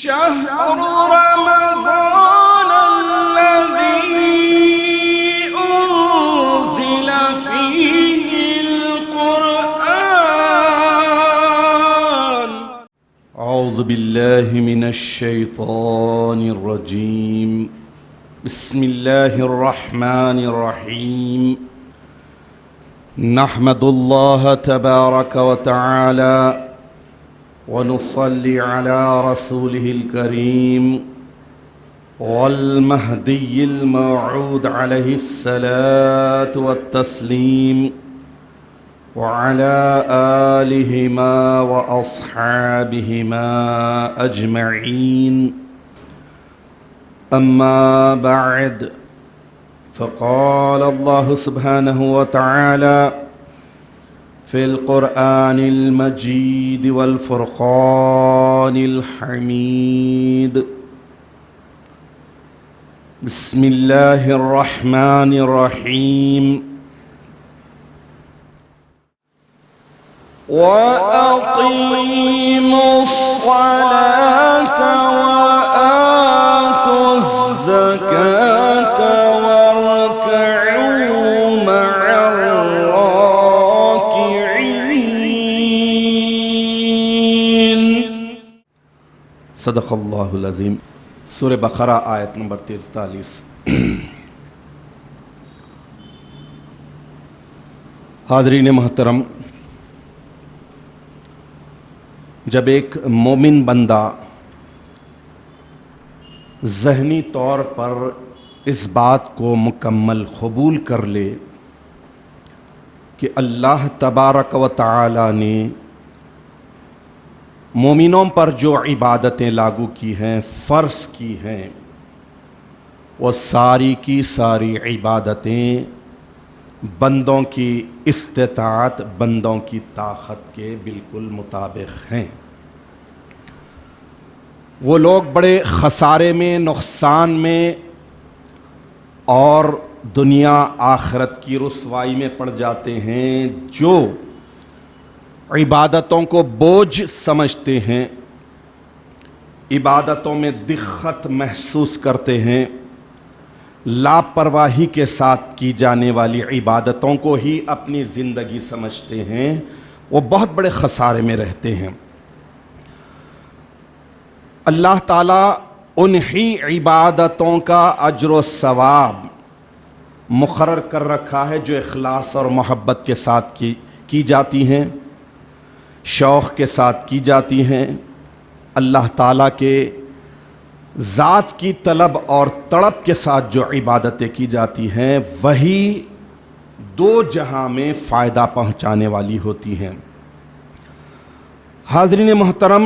شهر رمضان الذي أنزل فيه القرآن. أعوذ بالله من الشيطان الرجيم. بسم الله الرحمن الرحيم. نحمد الله تبارك وتعالى ونصلي على رسوله الكريم والمهدي الموعود عليه الصلاة والتسليم وعلى آلهما وأصحابهما أجمعين. أما بعد، فقال الله سبحانه وتعالى في القرآن المجيد والفرقان الحميد. بسم الله الرحمن الرحيم. وأقيموا الصلاة وآتوا الزكاة واركعوا مع الراكعين. صدق اللہ العظیم. سورہ بقرہ آیت نمبر 43. حاضرین محترم، جب ایک مومن بندہ ذہنی طور پر اس بات کو مکمل قبول کر لے کہ اللہ تبارک و تعالی نے مومنوں پر جو عبادتیں لاگو کی ہیں، فرض کی ہیں، وہ ساری کی ساری عبادتیں بندوں کی استطاعت، بندوں کی طاقت کے بالکل مطابق ہیں. وہ لوگ بڑے خسارے میں، نقصان میں اور دنیا آخرت کی رسوائی میں پڑ جاتے ہیں جو عبادتوں کو بوجھ سمجھتے ہیں، عبادتوں میں دقت محسوس کرتے ہیں، لاپرواہی کے ساتھ کی جانے والی عبادتوں کو ہی اپنی زندگی سمجھتے ہیں. وہ بہت بڑے خسارے میں رہتے ہیں. اللہ تعالیٰ انہی عبادتوں کا اجر و ثواب مقرر کر رکھا ہے جو اخلاص اور محبت کے ساتھ کی جاتی ہیں، شوق کے ساتھ کی جاتی ہیں، اللہ تعالیٰ کے ذات کی طلب اور تڑپ کے ساتھ جو عبادتیں کی جاتی ہیں وہی دو جہاں میں فائدہ پہنچانے والی ہوتی ہیں. حاضرین محترم،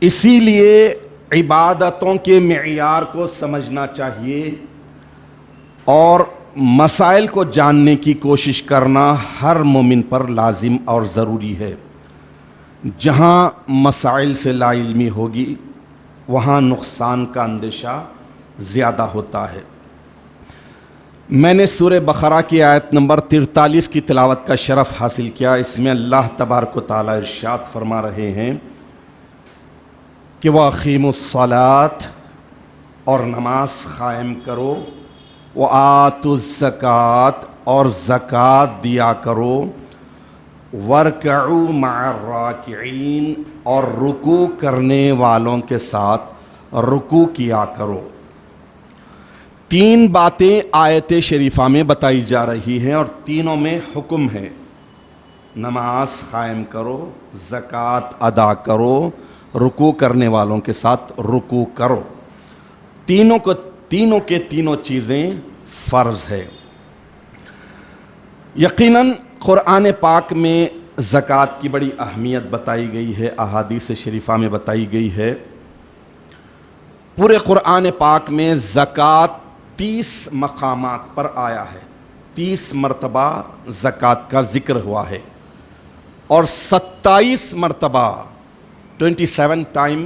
اسی لیے عبادتوں کے معیار کو سمجھنا چاہیے اور مسائل کو جاننے کی کوشش کرنا ہر مومن پر لازم اور ضروری ہے. جہاں مسائل سے لا علمی ہوگی وہاں نقصان کا اندیشہ زیادہ ہوتا ہے. میں نے سورہ بقرہ کی آیت نمبر 43 کی تلاوت کا شرف حاصل کیا. اس میں اللہ تبارک و تعالی ارشاد فرما رہے ہیں کہ وَأَقِیمُوا الصَّلَاةَ، اور نماز قائم کرو، وَآتُوا الزَّکَاةَ، اور زکوٰۃ دیا کرو، وَارْکَعُوا مَعَ الرَّاکِعِینَ، اور رکوع کرنے والوں کے ساتھ رکوع کیا کرو. 3 باتیں آیت شریفہ میں بتائی جا رہی ہیں اور تینوں میں حکم ہے. نماز قائم کرو، زکوٰۃ ادا کرو، رکوع کرنے والوں کے ساتھ رکوع کرو. تینوں کے تینوں چیزیں فرض ہے. یقیناً قرآن پاک میں زکوٰۃ کی بڑی اہمیت بتائی گئی ہے، احادیث شریفہ میں بتائی گئی ہے. پورے قرآن پاک میں زکوٰۃ 30 مقامات پر آیا ہے. 30 مرتبہ زکوٰۃ کا ذکر ہوا ہے اور 27 مرتبہ 27 ٹائم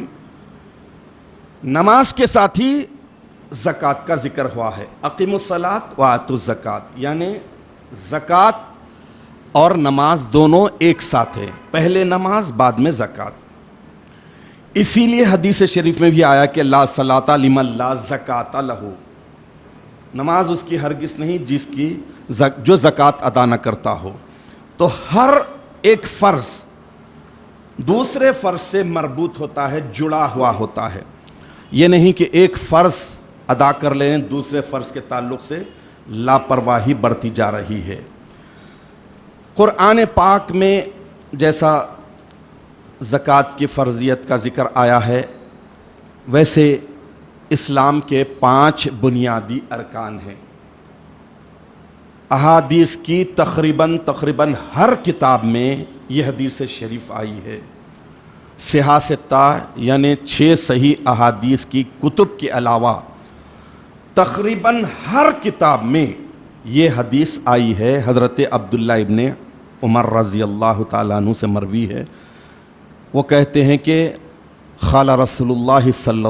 نماز کے ساتھ ہی زکوٰۃ کا ذکر ہوا ہے. اقیموا الصلاۃ وآتوا الزکاۃ، یعنی زکوٰۃ اور نماز دونوں ایک ساتھ ہیں، پہلے نماز بعد میں زکوٰۃ. اسی لیے حدیث شریف میں بھی آیا کہ لا صلاۃ لمن لا زکوٰۃ لہ، نماز اس کی ہرگز نہیں جس کی جو زکوٰۃ ادا نہ کرتا ہو۔ تو ہر ایک فرض دوسرے فرض سے مربوط ہوتا ہے، جڑا ہوا ہوتا ہے، یہ نہیں کہ ایک فرض ادا کر لیں دوسرے فرض کے تعلق سے لاپرواہی برتی جا رہی ہے۔ قرآن پاک میں جیسا زکوٰۃ کی فرضیت کا ذکر آیا ہے، ویسے اسلام کے 5 بنیادی ارکان ہیں۔ احادیث کی تقریباً ہر کتاب میں یہ حدیث شریف آئی ہے۔ صحاح ستہ یعنی 6 صحیح احادیث کی کتب کے علاوہ تقریباً ہر کتاب میں یہ حدیث آئی ہے۔ حضرت عبداللہ ابن عمر رضی اللہ تعالیٰ عنہ سے مروی ہے، وہ کہتے ہیں کہ قال رسول اللہ صلی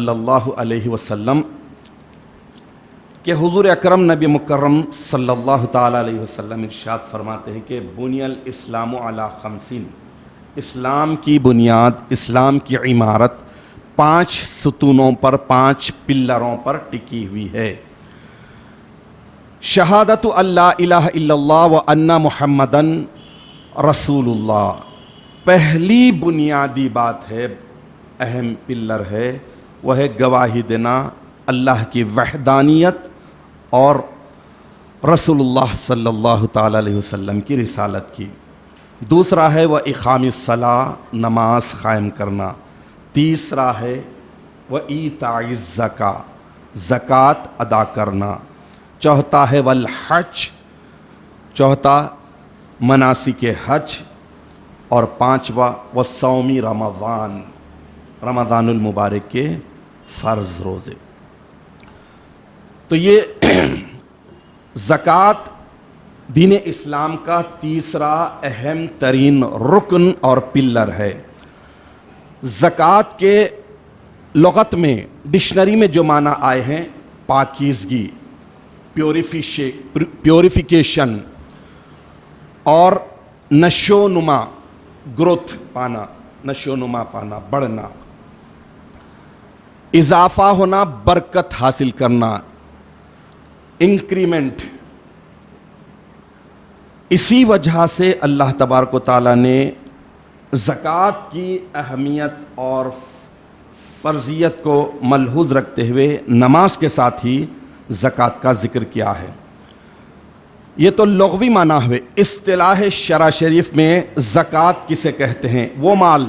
اللہ علیہ وسلم کہ حضور اکرم نبی مکرم صلی اللہ تعالیٰ علیہ وسلم ارشاد فرماتے ہیں کہ بنی الاسلام علی 50، اسلام کی بنیاد، اسلام کی عمارت 5 ستونوں پر، 5 پلروں پر ٹکی ہوئی ہے۔ شہادت اللہ الہ الا اللہ و ان محمدن رسول اللہ، پہلی بنیادی بات ہے، اہم پلر ہے، وہ ہے گواہی دینا اللہ کی وحدانیت اور رسول اللہ صلی اللہ تعالیٰ علیہ وسلم کی رسالت کی۔ دوسرا ہے وہ اقام الصلاۃ، نماز قائم کرنا۔ تیسرا ہے وہ ایتاء الزکاۃ، زکوٰۃ ادا کرنا۔ چوتھا ہے والحج، چوتھا مناسک حج، اور 5واں وصوم رمضان، رمضان المبارک کے فرض روزے۔ تو یہ زکوٰۃ دین اسلام کا تیسرا اہم ترین رکن اور پلر ہے۔ زکوٰۃ کے لغت میں ڈکشنری میں جو معنی آئے ہیں، پاکیزگی، پیوریفیکیشن اور نشو نما، گروتھ پانا، نشو نما پانا، بڑھنا، اضافہ ہونا، برکت حاصل کرنا، انکریمنٹ۔ اسی وجہ سے اللہ تبارک و تعالیٰ نے زکوٰۃ کی اہمیت اور فرضیت کو ملحوظ رکھتے ہوئے نماز کے ساتھ ہی زکوٰۃ کا ذکر کیا ہے۔ یہ تو لغوی معنی ہوئے۔ اصطلاح شرع شریف میں زکوٰۃ کسے کہتے ہیں؟ وہ مال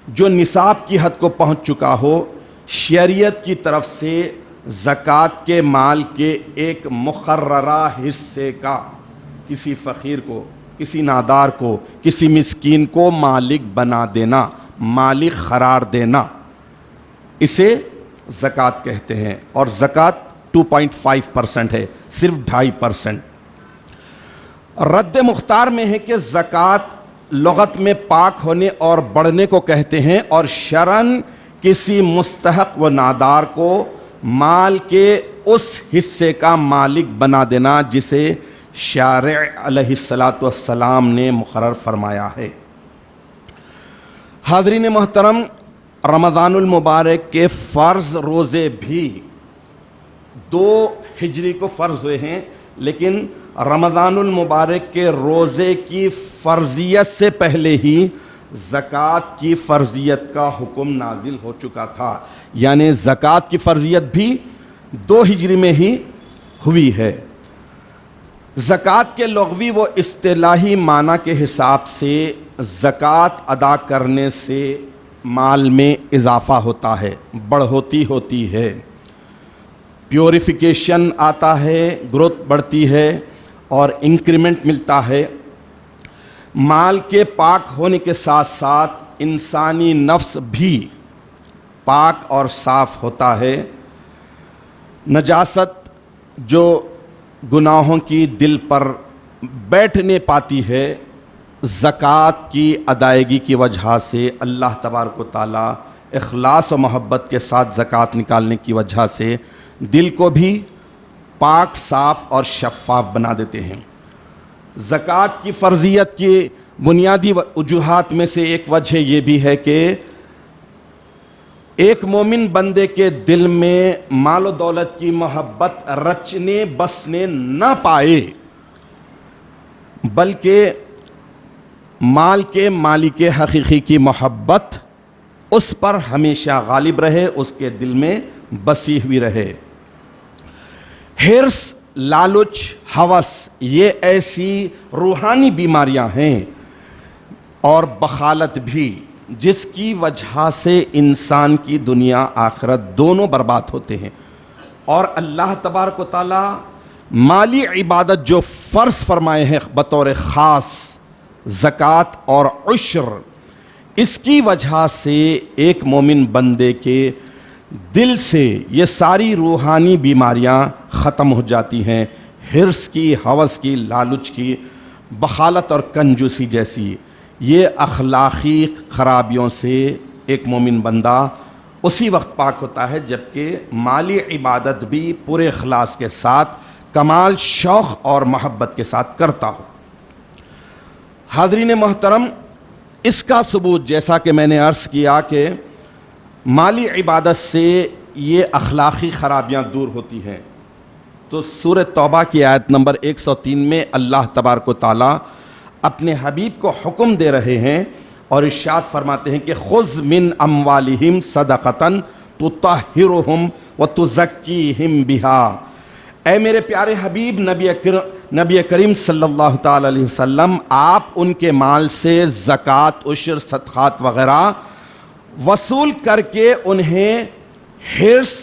جو نصاب کی حد کو پہنچ چکا ہو، شریعت کی طرف سے زکوٰۃ کے مال کے ایک مقررہ حصے کا کسی فقیر کو، کسی نادار کو، کسی مسکین کو مالک بنا دینا، مالک قرار دینا، اسے زکوٰۃ کہتے ہیں۔ اور زکوٰۃ 2.5% ہے، صرف 2.5%۔ رد مختار میں ہے کہ زکوٰۃ لغت میں پاک ہونے اور بڑھنے کو کہتے ہیں، اور شرعاً کسی مستحق و نادار کو مال کے اس حصے کا مالک بنا دینا جسے شارع علیہ الصلاۃ والسلام نے مقرر فرمایا ہے۔ حاضرین محترم، رمضان المبارک کے فرض روزے بھی 2 ہجری کو فرض ہوئے ہیں، لیکن رمضان المبارک کے روزے کی فرضیت سے پہلے ہی زکوٰۃ کی فرضیت کا حکم نازل ہو چکا تھا، یعنی زکوٰۃ کی فرضیت بھی 2 ہجری میں ہی ہوئی ہے۔ زکوٰۃ کے لغوی و اصطلاحی معنی کے حساب سے زکوٰۃ ادا کرنے سے مال میں اضافہ ہوتا ہے، بڑھوتی ہوتی ہے، پیوریفیکیشن آتا ہے، گروتھ بڑھتی ہے اور انکریمنٹ ملتا ہے۔ مال کے پاک ہونے کے ساتھ ساتھ انسانی نفس بھی پاک اور صاف ہوتا ہے۔ نجاست جو گناہوں کی دل پر بیٹھنے پاتی ہے، زکوٰۃ کی ادائیگی کی وجہ سے اللہ تبارک و تعالیٰ اخلاص و محبت کے ساتھ زکوٰۃ نکالنے کی وجہ سے دل کو بھی پاک، صاف اور شفاف بنا دیتے ہیں۔ زکوٰۃ کی فرضیت کی بنیادی وجوہات میں سے ایک وجہ یہ بھی ہے کہ ایک مومن بندے کے دل میں مال و دولت کی محبت رچنے بسنے نہ پائے، بلکہ مال کے مالک حقیقی کی محبت اس پر ہمیشہ غالب رہے، اس کے دل میں بسی ہوئی رہے۔ حرص، لالچ، ہوس یہ ایسی روحانی بیماریاں ہیں اور بخالت بھی، جس کی وجہ سے انسان کی دنیا آخرت دونوں برباد ہوتے ہیں۔ اور اللہ تبارک و تعالی مالی عبادت جو فرض فرمائے ہیں بطور خاص، زکوٰۃ اور عشر، اس کی وجہ سے ایک مومن بندے کے دل سے یہ ساری روحانی بیماریاں ختم ہو جاتی ہیں، حرص کی، ہوس کی، لالچ کی، بخالت اور کنجوسی جیسی۔ یہ اخلاقی خرابیوں سے ایک مومن بندہ اسی وقت پاک ہوتا ہے جبکہ مالی عبادت بھی پورے اخلاص کے ساتھ، کمال شوق اور محبت کے ساتھ کرتا ہو۔ حاضرین محترم، اس کا ثبوت جیسا کہ میں نے عرض کیا کہ مالی عبادت سے یہ اخلاقی خرابیاں دور ہوتی ہیں، تو سورہ توبہ کی آیت نمبر 103 میں اللہ تبارک و تعالیٰ اپنے حبیب کو حکم دے رہے ہیں اور ارشاد فرماتے ہیں کہ خذ من اموالہم صدقۃ تطہرہم وتزکیہم بہا۔ اے میرے پیارے حبیب نبی کریم صلی اللہ تعالی علیہ وسلم، آپ ان کے مال سے زکوٰۃ، عشر، صدقات وغیرہ وصول کر کے انہیں حرص،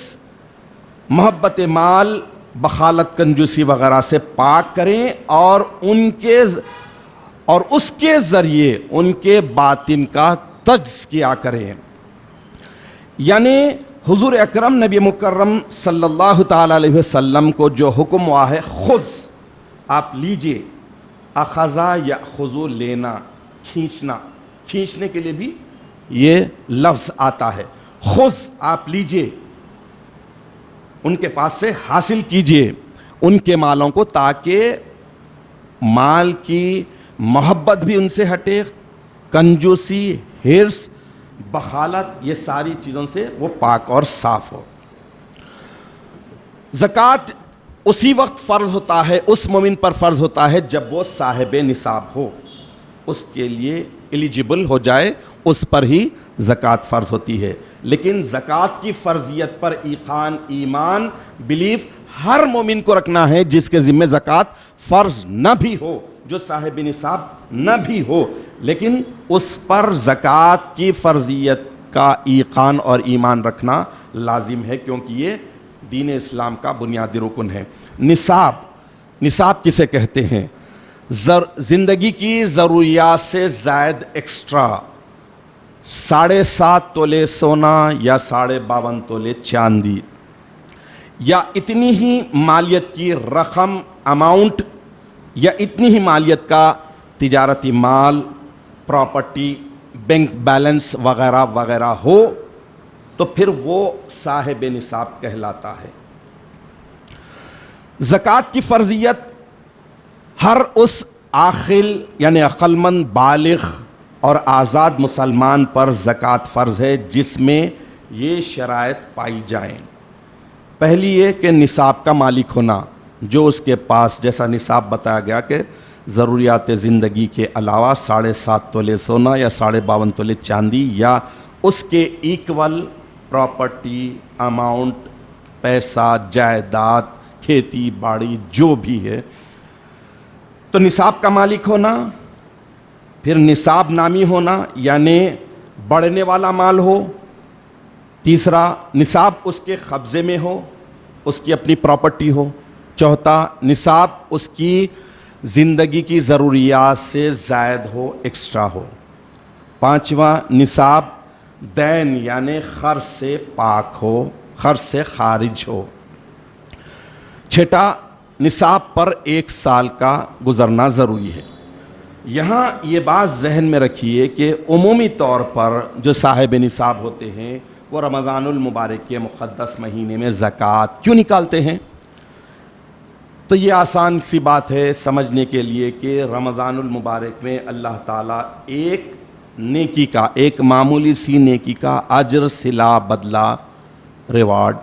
محبت مال، بخالت، کنجوسی وغیرہ سے پاک کریں اور اس کے ذریعے ان کے باطن کا تزکیہ کریں۔ یعنی حضور اکرم نبی مکرم صلی اللہ تعالی علیہ وسلم کو جو حکم ہوا ہے، خذ، آپ لیجئے، اخذا یاخذ، لینا، کھینچنا، کھینچنے کے لیے بھی یہ لفظ آتا ہے۔ خذ، آپ لیجئے، ان کے پاس سے حاصل کیجئے ان کے مالوں کو، تاکہ مال کی محبت بھی ان سے ہٹے، کنجوسی، حرص، بخالت، یہ ساری چیزوں سے وہ پاک اور صاف ہو۔ زکوٰۃ اسی وقت فرض ہوتا ہے، اس مومن پر فرض ہوتا ہے جب وہ صاحب نصاب ہو، اس کے لیے ایلیجیبل ہو جائے، اس پر ہی زکوٰۃ فرض ہوتی ہے۔ لیکن زکوٰۃ کی فرضیت پر ایمان، بلیف ہر مومن کو رکھنا ہے، جس کے ذمہ زکوٰۃ فرض نہ بھی ہو، جو صاحب نصاب نہ بھی ہو، لیکن اس پر زکوٰۃ کی فرضیت کا ایقان اور ایمان رکھنا لازم ہے، کیونکہ یہ دین اسلام کا بنیادی رکن ہے۔ نصاب کسے کہتے ہیں؟ زندگی کی ضروریات سے زائد ایکسٹرا 7.5 تولے سونا یا 52.5 تولے چاندی، یا اتنی ہی مالیت کی رقم، اماؤنٹ، یا اتنی ہی مالیت کا تجارتی مال، پراپرٹی، بینک بیلنس وغیرہ وغیرہ ہو، تو پھر وہ صاحب نصاب کہلاتا ہے۔ زکوٰۃ کی فرضیت ہر اس عاقل یعنی عقل مند، بالغ اور آزاد مسلمان پر زکوٰۃ فرض ہے جس میں یہ شرائط پائی جائیں۔ پہلی یہ کہ نصاب کا مالک ہونا، جو اس کے پاس، جیسا نصاب بتایا گیا کہ ضروریات زندگی کے علاوہ 7.5 تولے سونا یا 52.5 تولے چاندی یا اس کے ایکول پراپرٹی، اماؤنٹ، پیسہ، جائیداد، کھیتی باڑی جو بھی ہے، تو نصاب کا مالک ہونا، پھر نصاب نامی ہونا یعنی بڑھنے والا مال ہو، تیسرا نصاب اس کے قبضے میں ہو، اس کی اپنی پراپرٹی ہو، چوتھا نصاب اس کی زندگی کی ضروریات سے زائد ہو، ایکسٹرا ہو، پانچواں نصاب دین یعنی قرض سے پاک ہو، قرض سے خارج ہو، چھٹا نصاب پر 1 سال کا گزرنا ضروری ہے۔ یہاں یہ بات ذہن میں رکھیے کہ عمومی طور پر جو صاحب نصاب ہوتے ہیں وہ رمضان المبارک کے مقدس مہینے میں زکوٰۃ کیوں نکالتے ہیں؟ تو یہ آسان سی بات ہے سمجھنے کے لیے کہ رمضان المبارک میں اللہ تعالیٰ ایک نیکی کا، ایک معمولی سی نیکی کا اجر، صلہ، بدلہ، ریوارڈ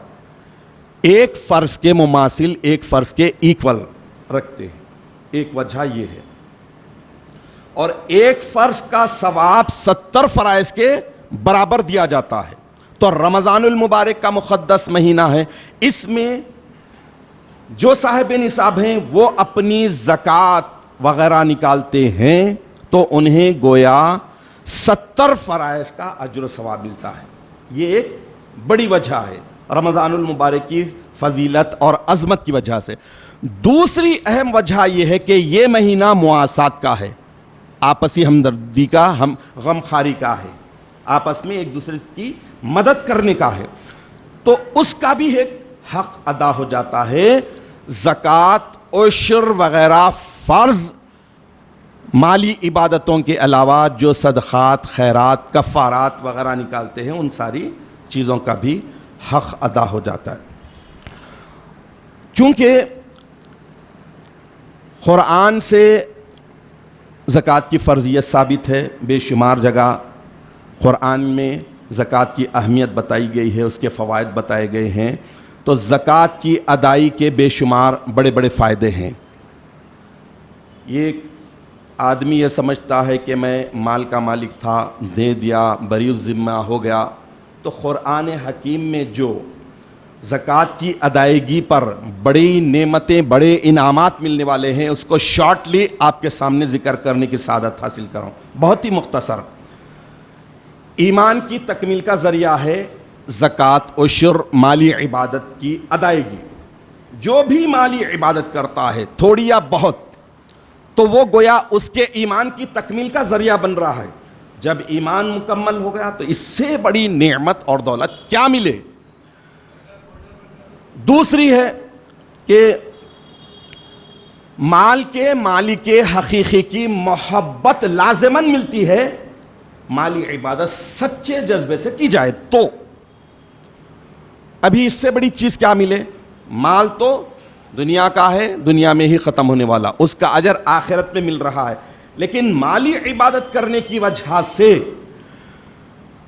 ایک فرض کے مماثل، ایک فرض کے ایکول رکھتے ہیں۔ ایک وجہ یہ ہے، اور ایک فرض کا ثواب 70 فرائض کے برابر دیا جاتا ہے۔ تو رمضان المبارک کا مقدس مہینہ ہے، اس میں جو صاحب نصاب ہیں وہ اپنی زکوٰۃ وغیرہ نکالتے ہیں تو انہیں گویا 70 فرائض کا اجر و ثواب ملتا ہے۔ یہ ایک بڑی وجہ ہے رمضان المبارک کی فضیلت اور عظمت کی وجہ سے۔ دوسری اہم وجہ یہ ہے کہ یہ مہینہ مواسات کا ہے، آپسی ہمدردی کا، غمخواری کا ہے، آپس میں ایک دوسرے کی مدد کرنے کا ہے، تو اس کا بھی ایک حق ادا ہو جاتا ہے۔ زکوٰۃ، عشر وغیرہ فرض مالی عبادتوں کے علاوہ جو صدقات، خیرات، کفارات وغیرہ نکالتے ہیں، ان ساری چیزوں کا بھی حق ادا ہو جاتا ہے۔ چونکہ قرآن سے زکوٰۃ کی فرضیت ثابت ہے، بے شمار جگہ قرآن میں زکوٰۃ کی اہمیت بتائی گئی ہے، اس کے فوائد بتائے گئے ہیں، تو زکوٰۃ کی ادائی کے بے شمار بڑے بڑے فائدے ہیں۔ یہ آدمی یہ سمجھتا ہے کہ میں مال کا مالک تھا، دے دیا، بری الذمہ ہو گیا، تو قرآن حکیم میں جو زکوٰۃ کی ادائیگی پر بڑی نعمتیں، بڑے انعامات ملنے والے ہیں، اس کو شارٹلی آپ کے سامنے ذکر کرنے کی سعادت حاصل کروں، بہت ہی مختصر۔ ایمان کی تکمیل کا ذریعہ ہے زکوٰۃ، عشر، مالی عبادت کی ادائیگی۔ جو بھی مالی عبادت کرتا ہے، تھوڑی یا بہت، تو وہ گویا اس کے ایمان کی تکمیل کا ذریعہ بن رہا ہے۔ جب ایمان مکمل ہو گیا تو اس سے بڑی نعمت اور دولت کیا ملے۔ دوسری ہے کہ مال کے مالک حقیقی کی محبت لازماً ملتی ہے، مالی عبادت سچے جذبے سے کی جائے تو۔ ابھی اس سے بڑی چیز کیا ملے؟ مال تو دنیا کا ہے، دنیا میں ہی ختم ہونے والا، اس کا اجر آخرت میں مل رہا ہے، لیکن مالی عبادت کرنے کی وجہ سے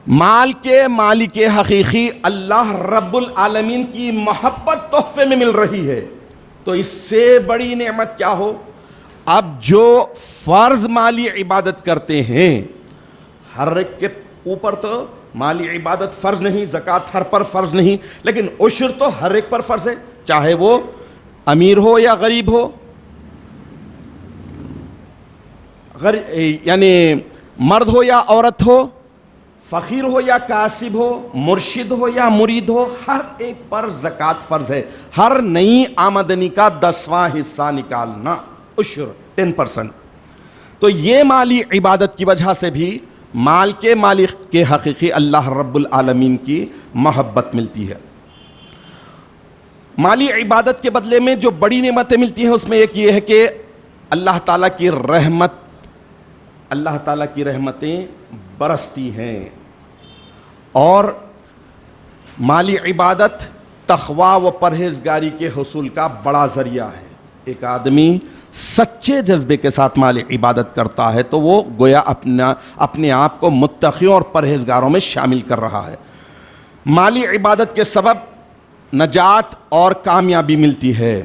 مال کے مالک حقیقی اللہ رب العالمین کی محبت تحفے میں مل رہی ہے، تو اس سے بڑی نعمت کیا ہو۔ اب جو فرض مالی عبادت کرتے ہیں، ہر ایک کے اوپر تو مالی عبادت فرض نہیں، زکوٰۃ ہر پر فرض نہیں، لیکن عشر تو ہر ایک پر فرض ہے، چاہے وہ امیر ہو یا غریب ہو، یعنی مرد ہو یا عورت ہو، فقیر ہو یا کاسب ہو، مرشد ہو یا مرید ہو، ہر ایک پر زکوٰۃ فرض ہے۔ ہر نئی آمدنی کا 10واں حصہ نکالنا، عشر 10%۔ تو یہ مالی عبادت کی وجہ سے بھی مال کے مالک کے حقیقی اللہ رب العالمین کی محبت ملتی ہے۔ مالی عبادت کے بدلے میں جو بڑی نعمتیں ملتی ہیں، اس میں ایک یہ ہے کہ اللہ تعالیٰ کی رحمتیں برستی ہیں، اور مالی عبادت تقویٰ و پرہیزگاری کے حصول کا بڑا ذریعہ ہے۔ ایک آدمی سچے جذبے کے ساتھ مالی عبادت کرتا ہے تو وہ گویا اپنے آپ کو متقیوں اور پرہیزگاروں میں شامل کر رہا ہے۔ مالی عبادت کے سبب نجات اور کامیابی ملتی ہے۔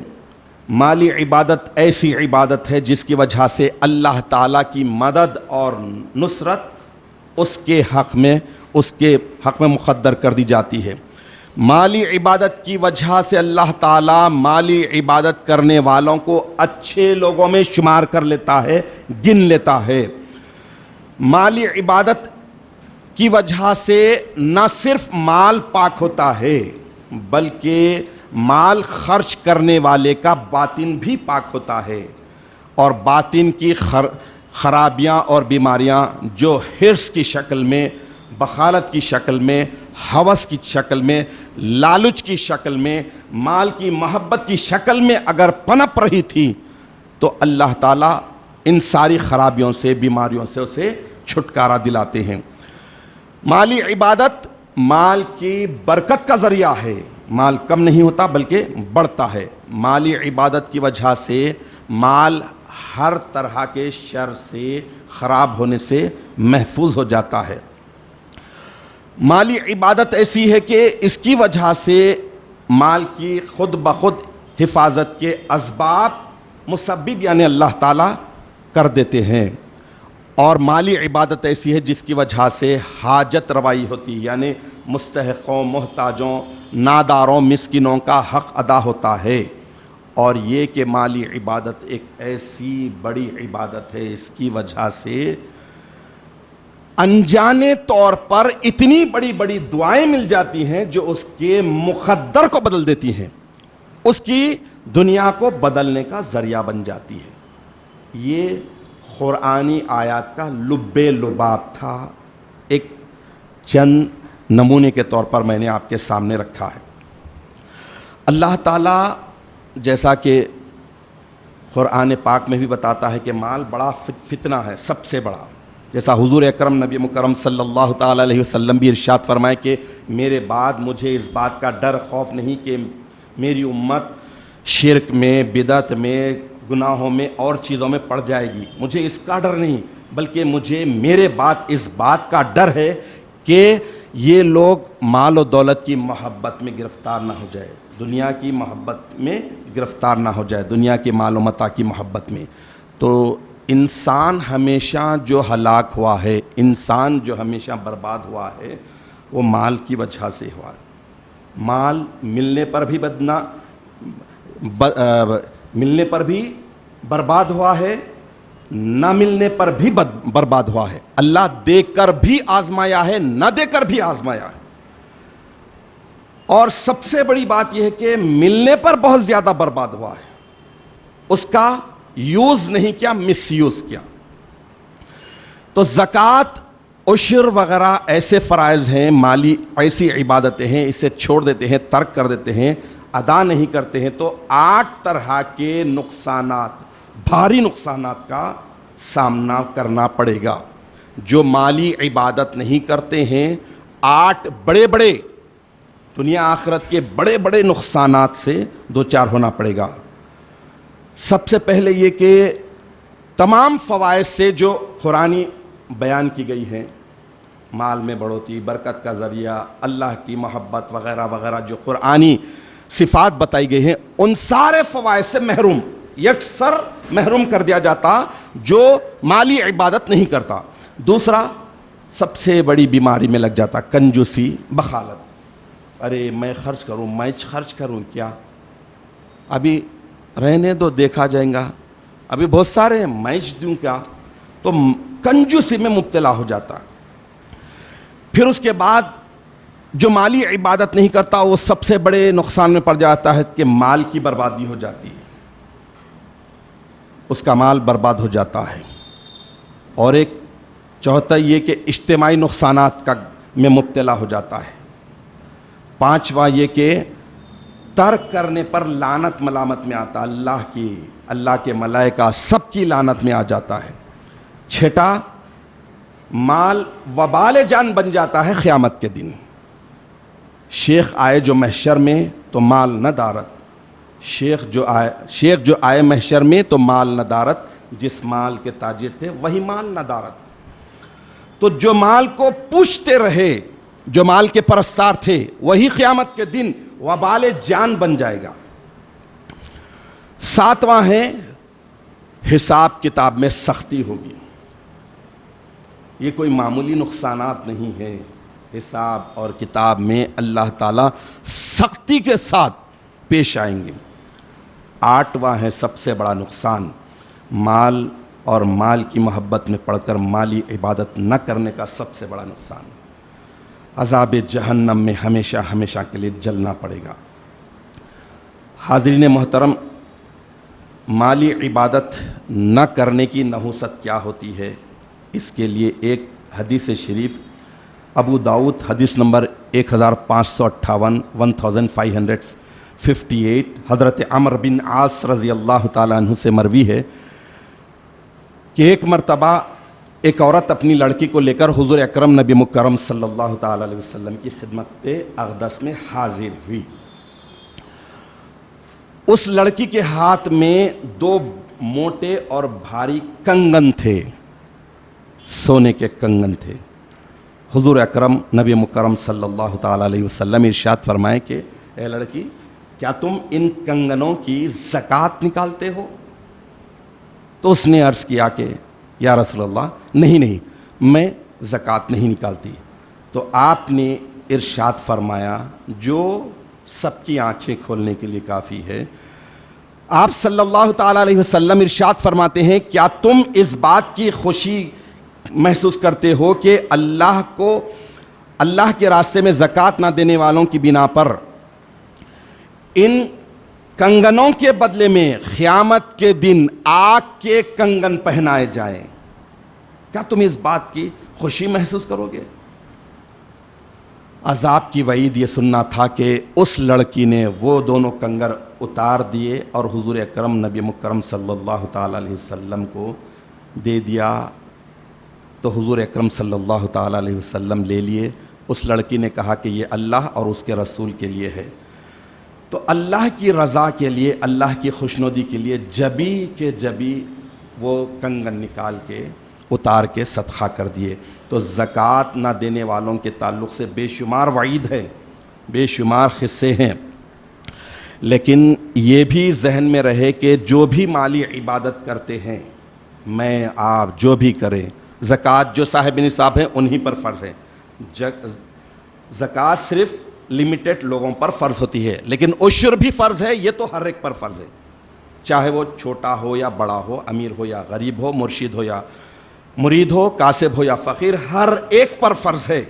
مالی عبادت ایسی عبادت ہے جس کی وجہ سے اللہ تعالیٰ کی مدد اور نصرت اس کے حق میں مقدر کر دی جاتی ہے۔ مالی عبادت کی وجہ سے اللہ تعالیٰ مالی عبادت کرنے والوں کو اچھے لوگوں میں شمار کر لیتا ہے، گن لیتا ہے۔ مالی عبادت کی وجہ سے نہ صرف مال پاک ہوتا ہے، بلکہ مال خرچ کرنے والے کا باطن بھی پاک ہوتا ہے، اور باطن کی خرابیاں اور بیماریاں جو حرص کی شکل میں، بخالت کی شکل میں، ہوس کی شکل میں، لالچ کی شکل میں، مال کی محبت کی شکل میں اگر پنپ رہی تھی، تو اللہ تعالیٰ ان ساری خرابیوں سے، بیماریوں سے اسے چھٹکارا دلاتے ہیں۔ مالی عبادت مال کی برکت کا ذریعہ ہے۔ مال کم نہیں ہوتا بلکہ بڑھتا ہے۔ مالی عبادت کی وجہ سے مال ہر طرح کے شر سے، خراب ہونے سے محفوظ ہو جاتا ہے۔ مالی عبادت ایسی ہے کہ اس کی وجہ سے مال کی خود بخود حفاظت کے اسباب مسبب یعنی اللہ تعالیٰ کر دیتے ہیں، اور مالی عبادت ایسی ہے جس کی وجہ سے حاجت روائی ہوتی ہے، یعنی مستحقوں، محتاجوں، ناداروں، مسکینوں کا حق ادا ہوتا ہے۔ اور یہ کہ مالی عبادت ایک ایسی بڑی عبادت ہے، اس کی وجہ سے انجانے طور پر اتنی بڑی بڑی دعائیں مل جاتی ہیں جو اس کے مقدر کو بدل دیتی ہیں، اس کی دنیا کو بدلنے کا ذریعہ بن جاتی ہے۔ یہ قرآنی آیات کا لب لباب تھا، ایک چند نمونے کے طور پر میں نے آپ کے سامنے رکھا ہے۔ اللہ تعالیٰ جیسا کہ قرآن پاک میں بھی بتاتا ہے کہ مال بڑا فتنہ ہے، سب سے بڑا، جیسا حضور اکرم نبی مکرم صلی اللہ تعالیٰ علیہ وسلم بھی ارشاد فرمائے کہ میرے بعد مجھے اس بات کا ڈر خوف نہیں کہ میری امت شرک میں، بدعت میں، گناہوں میں اور چیزوں میں پڑ جائے گی، مجھے اس کا ڈر نہیں، بلکہ مجھے میرے بعد اس بات کا ڈر ہے کہ یہ لوگ مال و دولت کی محبت میں گرفتار نہ ہو جائے، دنیا کی محبت میں گرفتار نہ ہو جائے، دنیا کے مال و متاع کی محبت میں۔ تو انسان ہمیشہ جو ہلاک ہوا ہے، انسان جو ہمیشہ برباد ہوا ہے، وہ مال کی وجہ سے ہوا ہے۔ مال ملنے پر بھی ملنے پر بھی برباد ہوا ہے، نہ ملنے پر بھی برباد ہوا ہے۔ اللہ دے کر بھی آزمایا ہے، نہ دے کر بھی آزمایا ہے۔ اور سب سے بڑی بات یہ ہے کہ ملنے پر بہت زیادہ برباد ہوا ہے، اس کا یوز نہیں کیا، مس یوز کیا۔ تو زکوٰۃ، عشر وغیرہ ایسے فرائض ہیں، مالی ایسی عبادتیں ہیں، اسے چھوڑ دیتے ہیں، ترک کر دیتے ہیں، ادا نہیں کرتے ہیں تو 8 طرح کے نقصانات، بھاری نقصانات کا سامنا کرنا پڑے گا۔ جو مالی عبادت نہیں کرتے ہیں، 8 بڑے بڑے دنیا آخرت کے بڑے بڑے نقصانات سے دوچار ہونا پڑے گا۔ سب سے پہلے یہ کہ تمام فوائد سے جو قرآنی بیان کی گئی ہیں، مال میں بڑھوتری، برکت کا ذریعہ، اللہ کی محبت وغیرہ وغیرہ، جو قرآنی صفات بتائی گئی ہیں، ان سارے فوائد سے محروم، یکسر محروم کر دیا جاتا جو مالی عبادت نہیں کرتا۔ دوسرا، سب سے بڑی بیماری میں لگ جاتا کنجوسی، بخالت۔ ارے میں خرچ کروں، میں خرچ کروں کیا، ابھی رہنے دو، دیکھا جائے گا، ابھی بہت سارے ہیں، میں دوں کیا، تو کنجوسی میں مبتلا ہو جاتا۔ پھر اس کے بعد جو مالی عبادت نہیں کرتا وہ سب سے بڑے نقصان میں پڑ جاتا ہے کہ مال کی بربادی ہو جاتی ہے، اس کا مال برباد ہو جاتا ہے۔ اور ایک چوتھا یہ کہ اجتماعی نقصانات میں مبتلا ہو جاتا ہے۔ پانچواں یہ کہ ترک کرنے پر لعنت ملامت میں آتا، اللہ کی، اللہ کے ملائکہ سب کی لعنت میں آ جاتا ہے۔ چھٹا، مال وبال جان بن جاتا ہے قیامت کے دن۔ شیخ آئے جو محشر میں تو مال نہ دارت، شیخ جو آئے محشر میں تو مال نہ دارت، جس مال کے تاجر تھے وہی مال نہ دارت۔ تو جو مال کو پوچھتے رہے، جو مال کے پرستار تھے، وہی قیامت کے دن وبال جان بن جائے گا۔ ساتواں ہے حساب کتاب میں سختی ہوگی۔ یہ کوئی معمولی نقصانات نہیں ہے، حساب اور کتاب میں اللہ تعالیٰ سختی کے ساتھ پیش آئیں گے۔ آٹھواں ہے سب سے بڑا نقصان، مال اور مال کی محبت میں پڑھ کر مالی عبادت نہ کرنے کا سب سے بڑا نقصان، عذاب جہنم میں ہمیشہ ہمیشہ کے لیے جلنا پڑے گا۔ حاضرین محترم، مالی عبادت نہ کرنے کی نحوست کیا ہوتی ہے، اس کے لیے ایک حدیث شریف ابو داؤد حدیث نمبر 1558 1558 حضرت عمرو بن عاص رضی اللہ تعالیٰ عنہ سے مروی ہے کہ ایک مرتبہ ایک عورت اپنی لڑکی کو لے کر حضور اکرم نبی مکرم صلی اللہ تعالیٰ علیہ وسلم کی خدمت اقدس میں حاضر ہوئی۔ اس لڑکی کے ہاتھ میں 2 موٹے اور بھاری کنگن تھے، سونے کے کنگن تھے۔ حضور اکرم نبی مکرم صلی اللہ تعالیٰ علیہ وسلم ارشاد فرمائے کہ اے لڑکی، کیا تم ان کنگنوں کی زکوٰۃ نکالتے ہو؟ تو اس نے عرض کیا کہ یا رسول اللہ نہیں میں زکوٰۃ نہیں نکالتی۔ تو آپ نے ارشاد فرمایا جو سب کی آنکھیں کھولنے کے لیے کافی ہے، آپ صلی اللہ تعالیٰ علیہ وسلم ارشاد فرماتے ہیں کیا تم اس بات کی خوشی محسوس کرتے ہو کہ اللہ کے راستے میں زکوٰۃ نہ دینے والوں کی بنا پر ان کنگنوں کے بدلے میں قیامت کے دن آگ کے کنگن پہنائے جائیں؟ کیا تم اس بات کی خوشی محسوس کرو گے؟ عذاب کی وعید یہ سننا تھا کہ اس لڑکی نے وہ دونوں کنگر اتار دیے اور حضور اکرم نبی مکرم صلی اللہ تعالیٰ علیہ وسلم کو دے دیا۔ تو حضور اکرم صلی اللہ تعالیٰ علیہ وسلم لے لیے۔ اس لڑکی نے کہا کہ یہ اللہ اور اس کے رسول کے لیے ہے۔ تو اللہ کی رضا کے لیے، اللہ کی خوشنودی کے لیے جبی کے جبی وہ کنگن نکال کے اتار کے صدقہ کر دیے۔ تو زکوٰۃ نہ دینے والوں کے تعلق سے بے شمار وعید ہے، بے شمار قصے ہیں، لیکن یہ بھی ذہن میں رہے کہ جو بھی مالی عبادت کرتے ہیں، میں آپ جو بھی کریں، زکوٰۃ جو صاحب نصاب ہیں انہی پر فرض ہے۔ زکوٰۃ صرف لمیٹڈ لوگوں پر فرض ہوتی ہے، لیکن عشر بھی فرض ہے، یہ تو ہر ایک پر فرض ہے، چاہے وہ چھوٹا ہو یا بڑا ہو، امیر ہو یا غریب ہو، مرشد ہو یا مرید ہو، کاسب ہو یا فقیر، ہر ایک پر فرض ہے۔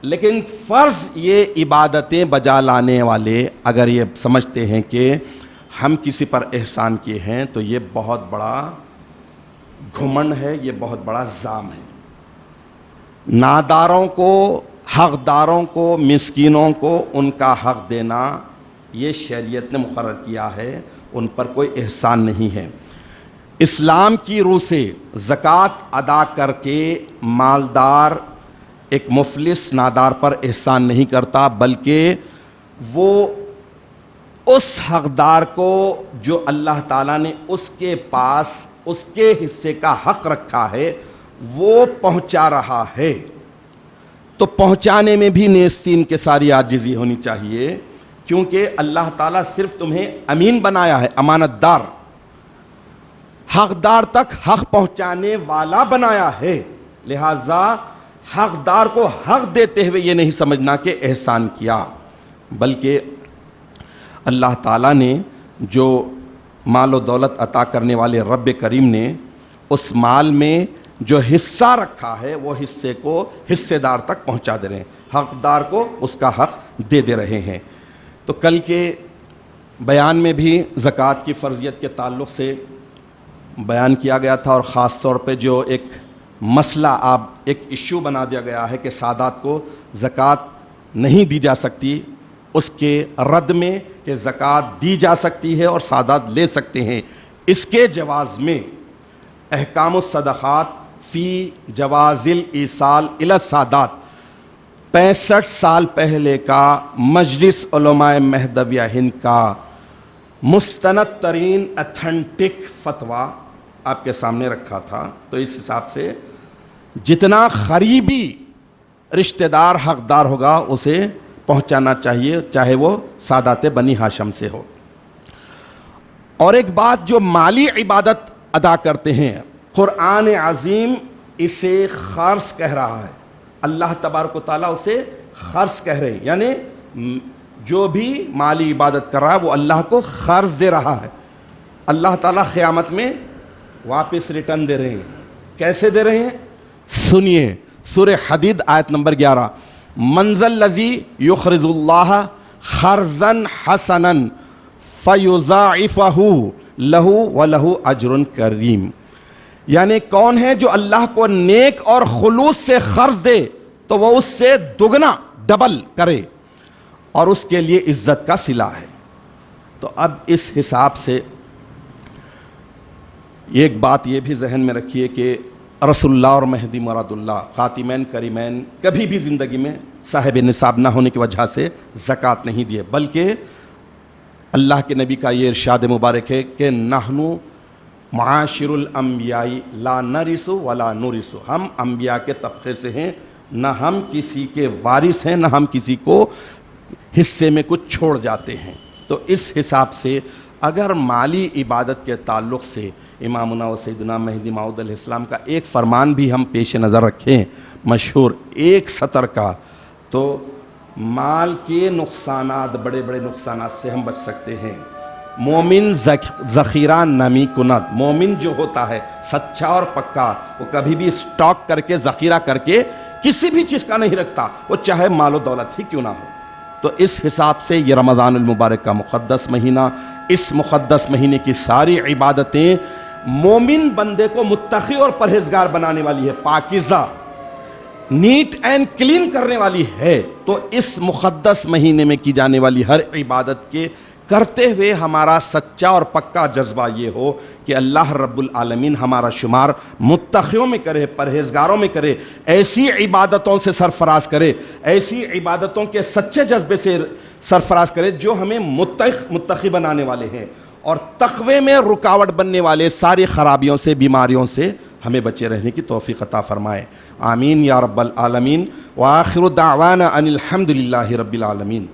لیکن فرض یہ عبادتیں بجا لانے والے اگر یہ سمجھتے ہیں کہ ہم کسی پر احسان کیے ہیں تو یہ بہت بڑا گھمنڈ ہے، یہ بہت بڑا ظلم ہے۔ ناداروں کو، حقداروں کو، مسکینوں کو ان کا حق دینا یہ شریعت نے مقرر کیا ہے، ان پر کوئی احسان نہیں ہے۔ اسلام کی روح سے زکوٰۃ ادا کر کے مالدار ایک مفلس نادار پر احسان نہیں کرتا، بلکہ وہ اس حقدار کو جو اللہ تعالیٰ نے اس کے پاس اس کے حصے کا حق رکھا ہے وہ پہنچا رہا ہے۔ تو پہنچانے میں بھی نیستین کے ساری عاجزی ہونی چاہیے، کیونکہ اللہ تعالیٰ صرف تمہیں امین بنایا ہے، امانت دار، حقدار تک حق پہنچانے والا بنایا ہے۔ لہٰذا حقدار کو حق دیتے ہوئے یہ نہیں سمجھنا کہ احسان کیا، بلکہ اللہ تعالیٰ نے جو مال و دولت عطا کرنے والے رب کریم نے اس مال میں جو حصہ رکھا ہے وہ حصے کو حصے دار تک پہنچا دے رہے ہیں، حقدار کو اس کا حق دے دے رہے ہیں۔ تو کل کے بیان میں بھی زکوٰۃ کی فرضیت کے تعلق سے بیان کیا گیا تھا، اور خاص طور پہ جو ایک مسئلہ ایک ایشو بنا دیا گیا ہے کہ سادات کو زکوٰۃ نہیں دی جا سکتی، اس کے رد میں کہ زکوٰۃ دی جا سکتی ہے اور سادات لے سکتے ہیں، اس کے جواز میں احکام الصدقات فی جواز الایصال الی السادات 65 سال پہلے کا مجلس علماء مہدویہ ہند کا مستند ترین اتھینٹک فتویٰ آپ کے سامنے رکھا تھا۔ تو اس حساب سے جتنا قریبی رشتہ دار حقدار ہوگا اسے پہنچانا چاہیے، چاہے وہ سادات بنی ہاشم سے ہو۔ اور ایک بات جو مالی عبادت ادا کرتے ہیں، قرآن عظیم اسے خرچ کہہ رہا ہے، اللہ تبارک و تعالیٰ اسے خرچ کہہ رہے ہیں، یعنی جو بھی مالی عبادت کر رہا ہے وہ اللہ کو خرچ دے رہا ہے۔ اللہ تعالیٰ قیامت میں واپس ریٹرن دے رہے ہیں۔ کیسے دے رہے ہیں؟ سنیے، سورہ حدید آیت نمبر 11، منزل الذی یقرض اللہ قرضا حسنا فیضاعفہ لہ ولہ اجر کریم، یعنی کون ہے جو اللہ کو نیک اور خلوص سے قرض دے تو وہ اس سے دگنا ڈبل کرے اور اس کے لیے عزت کا صلہ ہے۔ تو اب اس حساب سے ایک بات یہ بھی ذہن میں رکھیے کہ رسول اللہ اور مہدی مراد اللہ خاتمین کریمین کبھی بھی زندگی میں صاحب نصاب نہ ہونے کی وجہ سے زکوٰۃ نہیں دیے، بلکہ اللہ کے نبی کا یہ ارشاد مبارک ہے کہ نحنو معاشر الانبیاء لا نرث ولا نورث، ہم انبیاء کے طبقے سے ہیں، نہ ہم کسی کے وارث ہیں، نہ ہم کسی کو حصے میں کچھ چھوڑ جاتے ہیں۔ تو اس حساب سے اگر مالی عبادت کے تعلق سے امامنا و سیدنا مہدی موعود علیہ السلام کا ایک فرمان بھی ہم پیش نظر رکھیں مشہور ایک سطر کا، تو مال کے نقصانات، بڑے بڑے نقصانات سے ہم بچ سکتے ہیں۔ مومن ذخیرہ نمی کند، مومن جو ہوتا ہے سچا اور پکا، وہ کبھی بھی سٹاک کر کے ذخیرہ کر کے کسی بھی چیز کا نہیں رکھتا، وہ چاہے مال و دولت ہی کیوں نہ ہو۔ تو اس حساب سے یہ رمضان المبارک کا مقدس مہینہ، اس مقدس مہینے کی ساری عبادتیں مومن بندے کو متقی اور پرہیزگار بنانے والی ہے، پاکیزہ، نیٹ اینڈ کلین کرنے والی ہے۔ تو اس مقدس مہینے میں کی جانے والی ہر عبادت کے کرتے ہوئے ہمارا سچا اور پکا جذبہ یہ ہو کہ اللہ رب العالمین ہمارا شمار متقیوں میں کرے، پرہیزگاروں میں کرے، ایسی عبادتوں سے سرفراز کرے، ایسی عبادتوں کے سچے جذبے سے سرفراز کرے جو ہمیں متقی بنانے والے ہیں، اور تقوی میں رکاوٹ بننے والے ساری خرابیوں سے، بیماریوں سے ہمیں بچے رہنے کی توفیق عطا فرمائے۔ آمین یا رب العالمین۔ وآخر دعوانا ان الحمد للہ رب العالمین۔